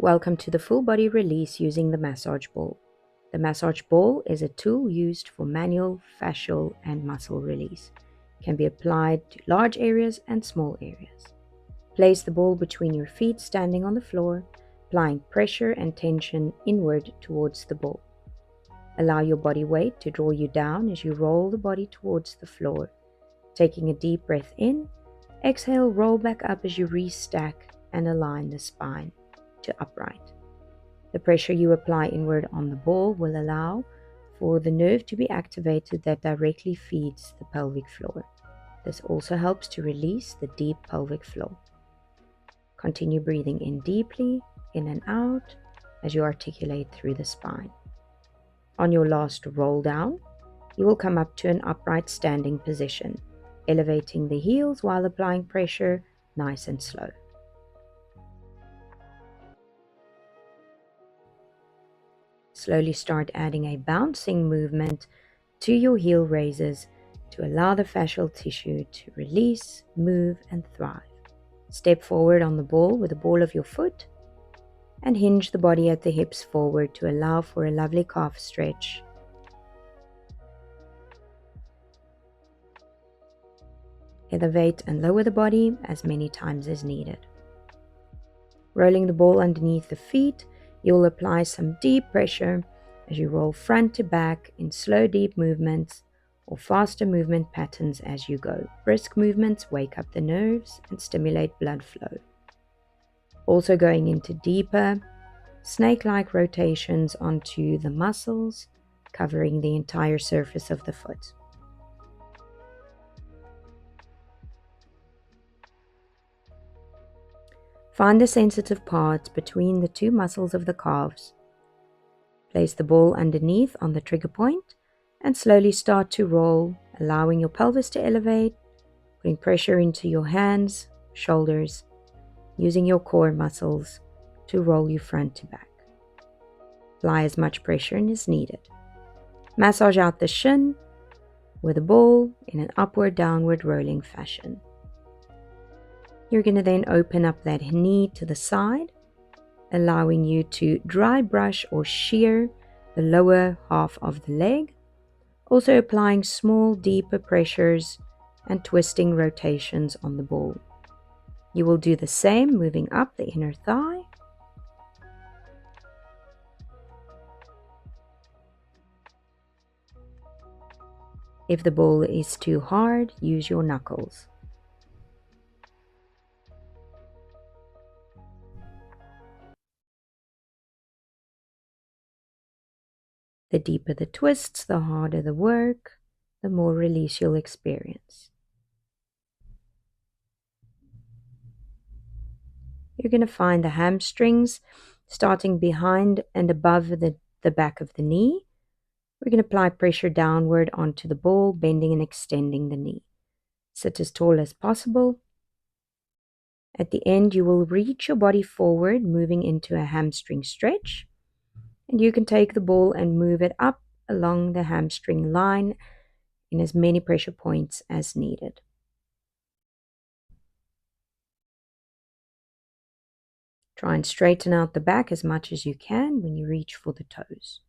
Welcome to the full body release using the massage ball. The massage ball is a tool used for manual, fascial, and muscle release. It can be applied to large areas and small areas. Place the ball between your feet standing on the floor, applying pressure and tension inward towards the ball. Allow your body weight to draw you down as you roll the body towards the floor. Taking a deep breath in, exhale, roll back up as you restack and align the spine to upright. The pressure you apply inward on the ball will allow for the nerve to be activated that directly feeds the pelvic floor. This also helps to release the deep pelvic flow. Continue breathing in deeply, in and out, as you articulate through the spine. On your last roll down, you will come up to an upright standing position, elevating the heels while applying pressure nice and slow. Slowly start adding a bouncing movement to your heel raises to allow the fascial tissue to release, move, and thrive. Step forward on the ball with the ball of your foot and hinge the body at the hips forward to allow for a lovely calf stretch. Elevate and lower the body as many times as needed. Rolling the ball underneath the feet, you will apply some deep pressure as you roll front to back in slow, deep movements or faster movement patterns as you go. Brisk movements wake up the nerves and stimulate blood flow. Also going into deeper, snake-like rotations onto the muscles, covering the entire surface of the foot. Find the sensitive parts between the two muscles of the calves. Place the ball underneath on the trigger point and slowly start to roll, allowing your pelvis to elevate, putting pressure into your hands, shoulders, using your core muscles to roll you front to back. Apply as much pressure as needed. Massage out the shin with the ball in an upward-downward rolling fashion. You're going to then open up that knee to the side, allowing you to dry brush or shear the lower half of the leg, also applying small, deeper pressures and twisting rotations on the ball. You will do the same, moving up the inner thigh. If the ball is too hard, use your knuckles. The deeper the twists, the harder the work, the more release you'll experience. You're going to find the hamstrings starting behind and above the back of the knee. We're going to apply pressure downward onto the ball, bending and extending the knee. Sit as tall as possible. At the end, you will reach your body forward, moving into a hamstring stretch. And you can take the ball and move it up along the hamstring line in as many pressure points as needed. Try and straighten out the back as much as you can when you reach for the toes.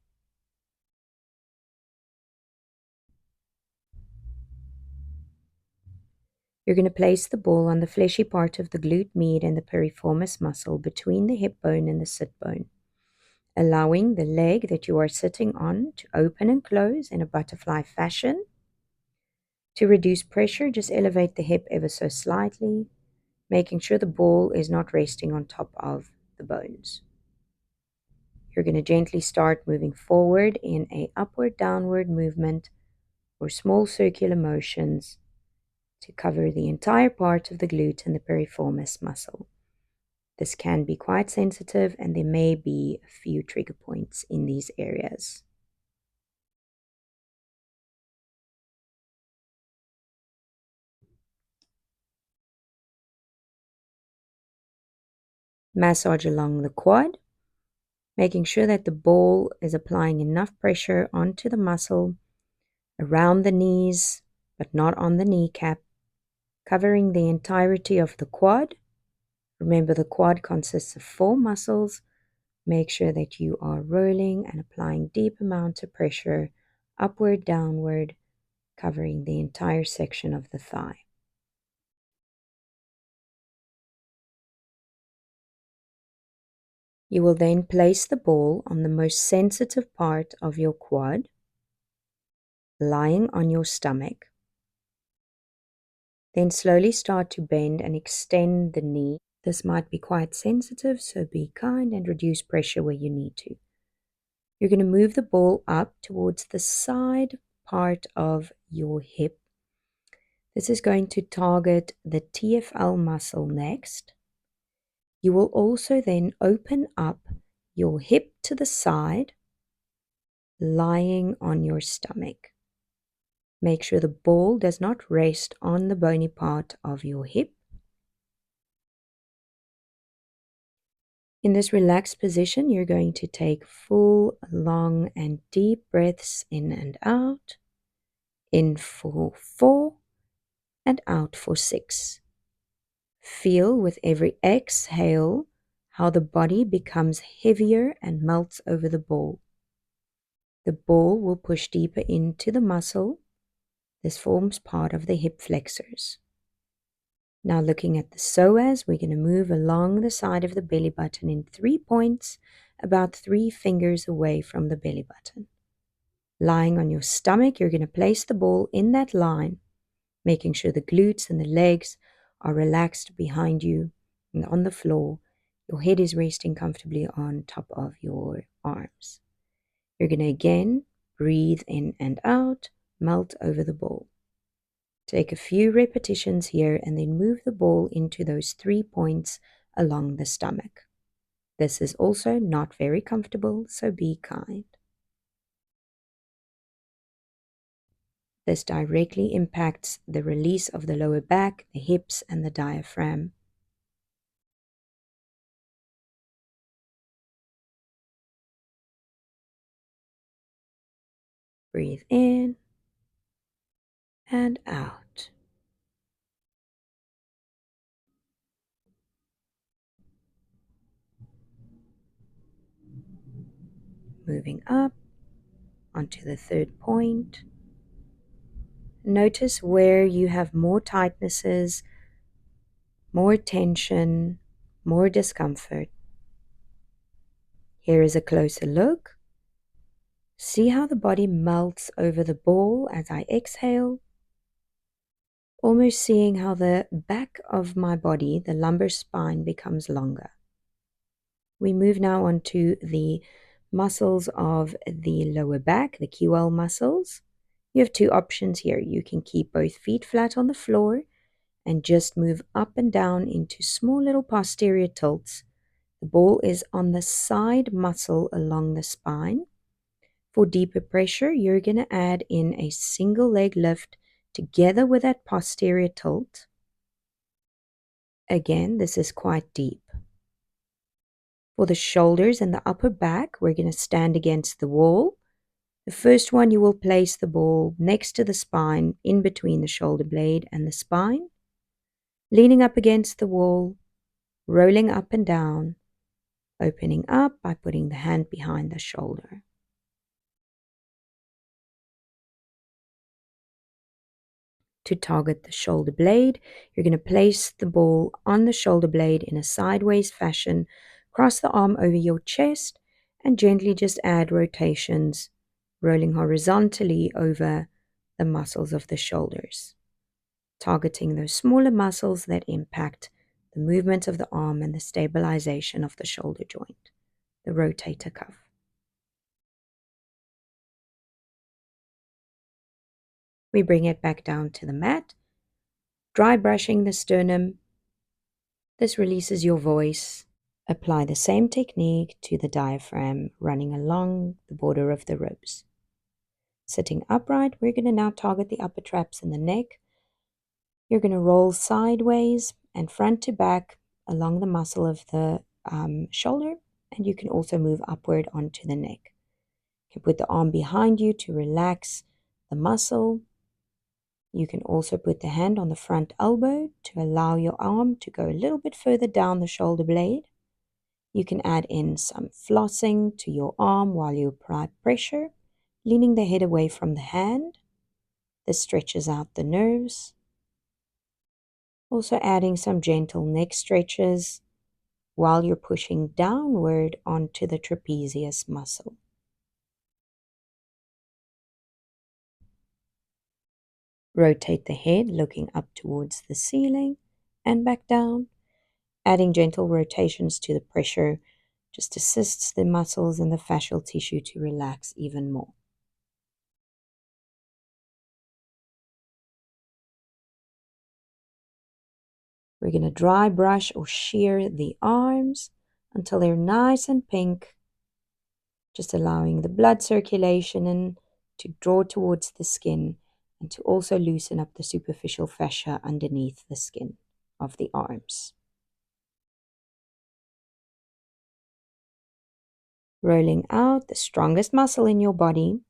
You're going to place the ball on the fleshy part of the glute med and the piriformis muscle between the hip bone and the sit bone, allowing the leg that you are sitting on to open and close in a butterfly fashion. To reduce pressure, just elevate the hip ever so slightly, making sure the ball is not resting on top of the bones. You're going to gently start moving forward in a upward-downward movement or small circular motions to cover the entire part of the glute and the piriformis muscle. This can be quite sensitive and there may be a few trigger points in these areas. Massage along the quad, making sure that the ball is applying enough pressure onto the muscle around the knees, but not on the kneecap, covering the entirety of the quad. Remember, the quad consists of 4 muscles, Make sure that you are rolling and applying deep amounts of pressure, upward, downward, covering the entire section of the thigh. You will then place the ball on the most sensitive part of your quad, lying on your stomach. Then slowly start to bend and extend the knee. This might be quite sensitive, so be kind and reduce pressure where you need to. You're going to move the ball up towards the side part of your hip. This is going to target the TFL muscle next. You will also then open up your hip to the side, lying on your stomach. Make sure the ball does not rest on the bony part of your hip. In this relaxed position, you're going to take full, long, and deep breaths in and out. In for 4 and out for 6. Feel with every exhale how the body becomes heavier and melts over the ball. The ball will push deeper into the muscle. This forms part of the hip flexors. Now looking at the psoas, we're going to move along the side of the belly button in 3 points, about 3 fingers away from the belly button. Lying on your stomach, you're going to place the ball in that line, making sure the glutes and the legs are relaxed behind you and on the floor. Your head is resting comfortably on top of your arms. You're going to again breathe in and out, melt over the ball. Take a few repetitions here and then move the ball into those 3 points along the stomach. This is also not very comfortable, so be kind. This directly impacts the release of the lower back, the hips, and the diaphragm. Breathe in and out. Moving up onto the 3rd point. Notice where you have more tightnesses, more tension, more discomfort. Here is a closer look. See how the body melts over the ball as I exhale. Almost seeing how the back of my body, the lumbar spine, becomes longer. We move now on to the muscles of the lower back, the QL muscles. You have 2 options here. You can keep both feet flat on the floor and just move up and down into small little posterior tilts. The ball is on the side muscle along the spine. For deeper pressure, you're going to add in a single leg lift together with that posterior tilt. Again, this is quite deep. For the shoulders and the upper back, we're going to stand against the wall. The first one, you will place the ball next to the spine, in between the shoulder blade and the spine, leaning up against the wall, rolling up and down, opening up by putting the hand behind the shoulder. To target the shoulder blade, you're going to place the ball on the shoulder blade in a sideways fashion, cross the arm over your chest, and gently just add rotations, rolling horizontally over the muscles of the shoulders, targeting those smaller muscles that impact the movement of the arm and the stabilization of the shoulder joint, the rotator cuff. We bring it back down to the mat, dry brushing the sternum. This releases your voice. Apply the same technique to the diaphragm running along the border of the ribs. Sitting upright, we're going to now target the upper traps and the neck. You're going to roll sideways and front to back along the muscle of the shoulder, and you can also move upward onto the neck. You can put the arm behind you to relax the muscle. You can also put the hand on the front elbow to allow your arm to go a little bit further down the shoulder blade. You can add in some flossing to your arm while you apply pressure, leaning the head away from the hand. This stretches out the nerves. Also adding some gentle neck stretches while you're pushing downward onto the trapezius muscle. Rotate the head looking up towards the ceiling and back down. Adding gentle rotations to the pressure just assists the muscles and the fascial tissue to relax even more. We're going to dry brush or shear the arms until they're nice and pink, just allowing the blood circulation in to draw towards the skin and to also loosen up the superficial fascia underneath the skin of the arms. Rolling out the strongest muscle in your body.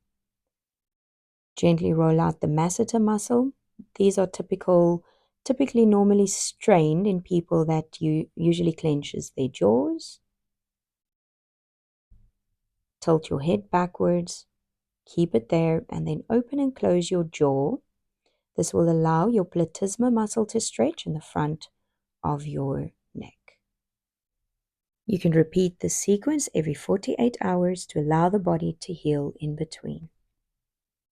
Gently roll out the masseter muscle. These are typically normally strained in people that usually clenches their jaws. Tilt your head backwards, keep it there, and then open and close your jaw. This will allow your platysma muscle to stretch in the front of your neck. You can repeat this sequence every 48 hours to allow the body to heal in between.